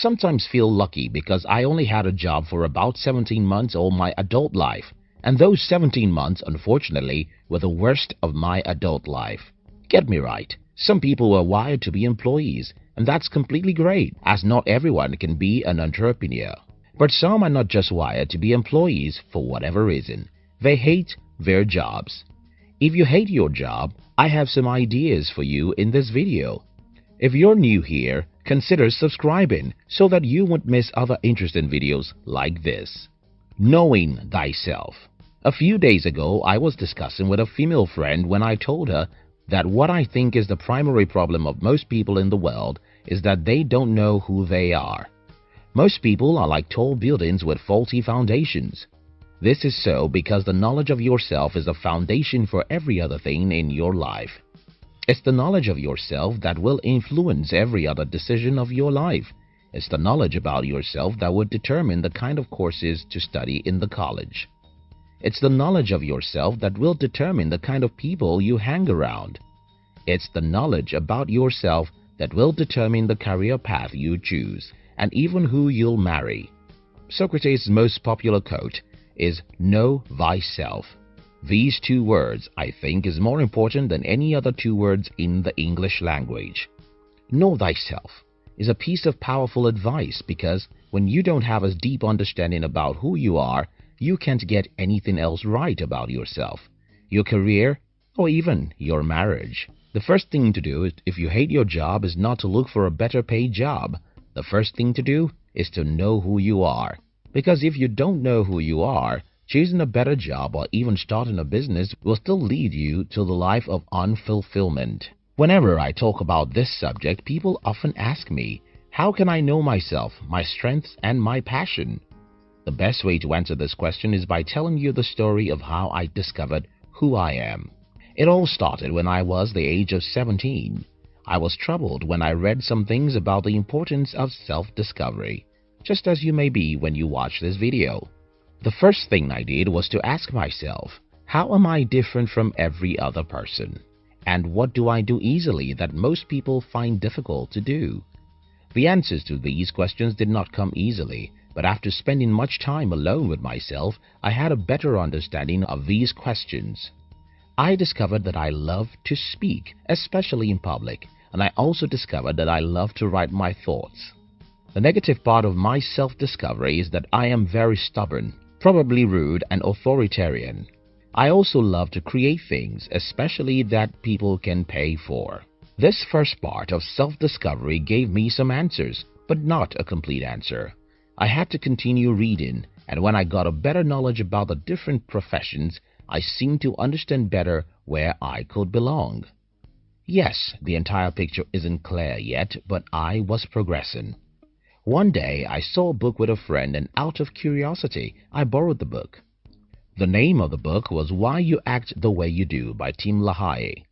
sometimes feel lucky because I only had a job for about 17 months all my adult life, and those 17 months, unfortunately, were the worst of my adult life. Get me right, some people were wired to be employees, and that's completely great, as not everyone can be an entrepreneur. But some are not just wired to be employees for whatever reason. They hate their jobs. If you hate your job, I have some ideas for you in this video. If you're new here, consider subscribing so that you won't miss other interesting videos like this. Knowing thyself. A few days ago, I was discussing with a female friend when I told her that what I think is the primary problem of most people in the world is that they don't know who they are. Most people are like tall buildings with faulty foundations. This is so because the knowledge of yourself is the foundation for every other thing in your life. It's the knowledge of yourself that will influence every other decision of your life. It's the knowledge about yourself that would determine the kind of courses to study in the college. It's the knowledge of yourself that will determine the kind of people you hang around. It's the knowledge about yourself that will determine the career path you choose, and even who you'll marry. Socrates' most popular quote is "Know thyself." These two words, I think, is more important than any other two words in the English language. Know thyself is a piece of powerful advice because when you don't have a deep understanding about who you are, you can't get anything else right about yourself, your career, or even your marriage. The first thing to do if you hate your job is not to look for a better paid job. The first thing to do is to know who you are. Because if you don't know who you are, choosing a better job or even starting a business will still lead you to the life of unfulfillment. Whenever I talk about this subject, people often ask me, how can I know myself, my strengths, and my passion? The best way to answer this question is by telling you the story of how I discovered who I am. It all started when I was the age of 17. I was troubled when I read some things about the importance of self-discovery, just as you may be when you watch this video. The first thing I did was to ask myself, how am I different from every other person? And what do I do easily that most people find difficult to do? The answers to these questions did not come easily, but after spending much time alone with myself, I had a better understanding of these questions. I discovered that I love to speak, especially in public, and I also discovered that I love to write my thoughts. The negative part of my self-discovery is that I am very stubborn, probably rude and authoritarian. I also love to create things, especially that people can pay for. This first part of self-discovery gave me some answers, but not a complete answer. I had to continue reading, and when I got a better knowledge about the different professions, I seemed to understand better where I could belong. Yes, the entire picture isn't clear yet, but I was progressing. One day, I saw a book with a friend, and out of curiosity, I borrowed the book. The name of the book was Why You Act the Way You Do by Tim LaHaye.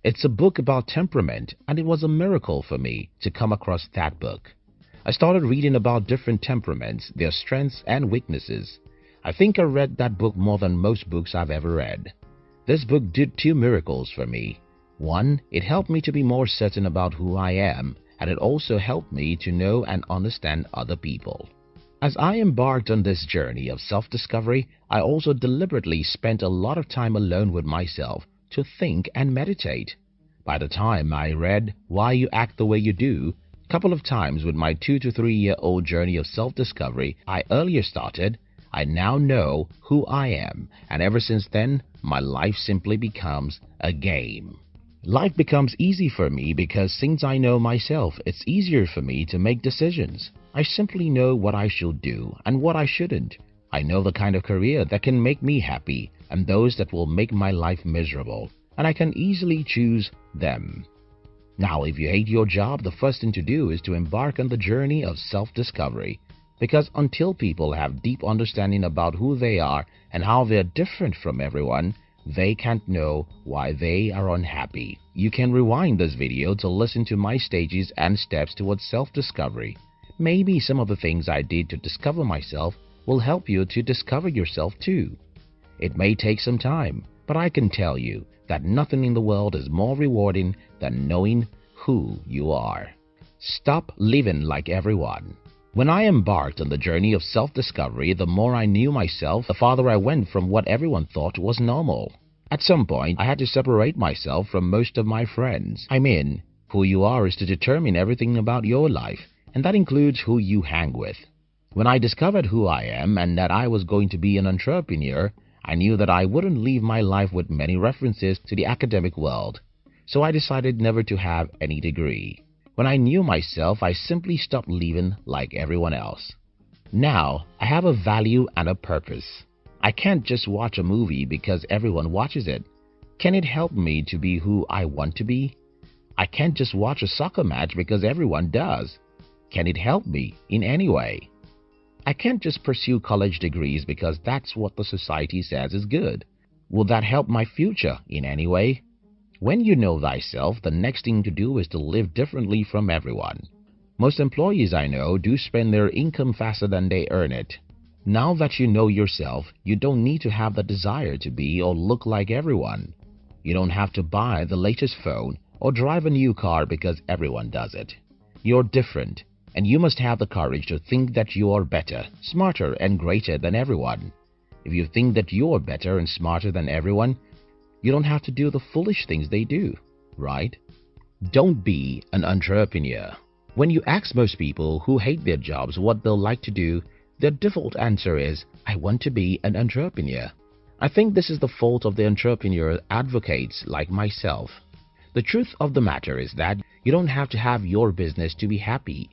It's a book about temperament, and it was a miracle for me to come across that book. I started reading about different temperaments, their strengths and weaknesses. I think I read that book more than most books I've ever read. This book did two miracles for me. One, it helped me to be more certain about who I am, and it also helped me to know and understand other people. As I embarked on this journey of self-discovery, I also deliberately spent a lot of time alone with myself to think and meditate. By the time I read Why You Act the Way You Do, a couple of times with my 2 to 3 year old journey of self-discovery I earlier started, I now know who I am, and ever since then, my life simply becomes a game. Life becomes easy for me because since I know myself, it's easier for me to make decisions. I simply know what I should do and what I shouldn't. I know the kind of career that can make me happy and those that will make my life miserable, and I can easily choose them. Now, if you hate your job, the first thing to do is to embark on the journey of self-discovery, because until people have deep understanding about who they are and how they're different from everyone, they can't know why they are unhappy. You can rewind this video to listen to my stages and steps towards self-discovery. Maybe some of the things I did to discover myself will help you to discover yourself too. It may take some time, but I can tell you that nothing in the world is more rewarding than knowing who you are. Stop living like everyone. When I embarked on the journey of self-discovery, the more I knew myself, the farther I went from what everyone thought was normal. At some point, I had to separate myself from most of my friends. Who you are is to determine everything about your life, and that includes who you hang with. When I discovered who I am and that I was going to be an entrepreneur, I knew that I wouldn't live my life with many references to the academic world, so I decided never to have any degree. When I knew myself, I simply stopped living like everyone else. Now, I have a value and a purpose. I can't just watch a movie because everyone watches it. Can it help me to be who I want to be? I can't just watch a soccer match because everyone does. Can it help me in any way? I can't just pursue college degrees because that's what the society says is good. Will that help my future in any way? When you know thyself, the next thing to do is to live differently from everyone. Most employees I know do spend their income faster than they earn it. Now that you know yourself, you don't need to have the desire to be or look like everyone. You don't have to buy the latest phone or drive a new car because everyone does it. You're different, and you must have the courage to think that you are better, smarter, and greater than everyone. If you think that you're better and smarter than everyone, you don't have to do the foolish things they do, right? Don't be an entrepreneur. When you ask most people who hate their jobs what they'll like to do, their default answer is, I want to be an entrepreneur. I think this is the fault of the entrepreneur advocates like myself. The truth of the matter is that you don't have to have your business to be happy.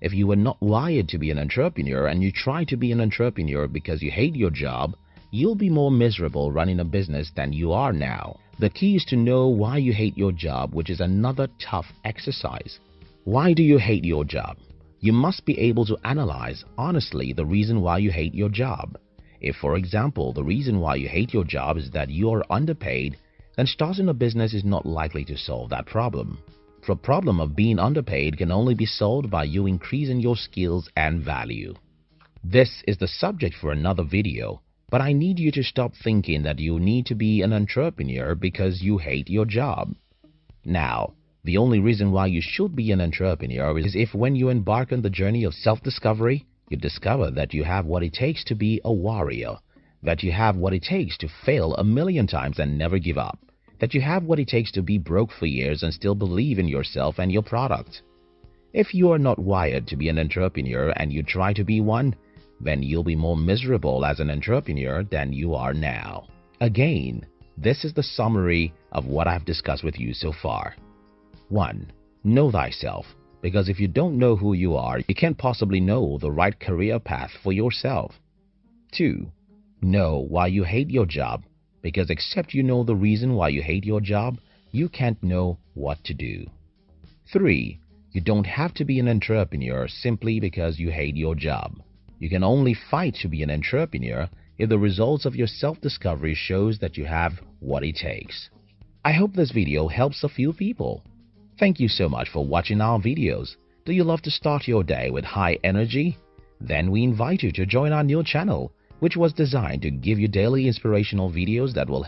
If you were not wired to be an entrepreneur and you try to be an entrepreneur because you hate your job, you'll be more miserable running a business than you are now. The key is to know why you hate your job, which is another tough exercise. Why do you hate your job? You must be able to analyze honestly the reason why you hate your job. If, for example, the reason why you hate your job is that you are underpaid, then starting a business is not likely to solve that problem. The problem of being underpaid can only be solved by you increasing your skills and value. This is the subject for another video, but I need you to stop thinking that you need to be an entrepreneur because you hate your job. Now, the only reason why you should be an entrepreneur is if when you embark on the journey of self-discovery, you discover that you have what it takes to be a warrior, that you have what it takes to fail 1,000,000 times and never give up, that you have what it takes to be broke for years and still believe in yourself and your product. If you are not wired to be an entrepreneur and you try to be one, then you'll be more miserable as an entrepreneur than you are now. Again, this is the summary of what I've discussed with you so far. 1. Know thyself, because if you don't know who you are, you can't possibly know the right career path for yourself. 2. Know why you hate your job, because except you know the reason why you hate your job, you can't know what to do. 3. You don't have to be an entrepreneur simply because you hate your job. You can only fight to be an entrepreneur if the results of your self-discovery shows that you have what it takes. I hope this video helps a few people. Thank you so much for watching our videos. Do you love to start your day with high energy? Then we invite you to join our new channel, which was designed to give you daily inspirational videos that will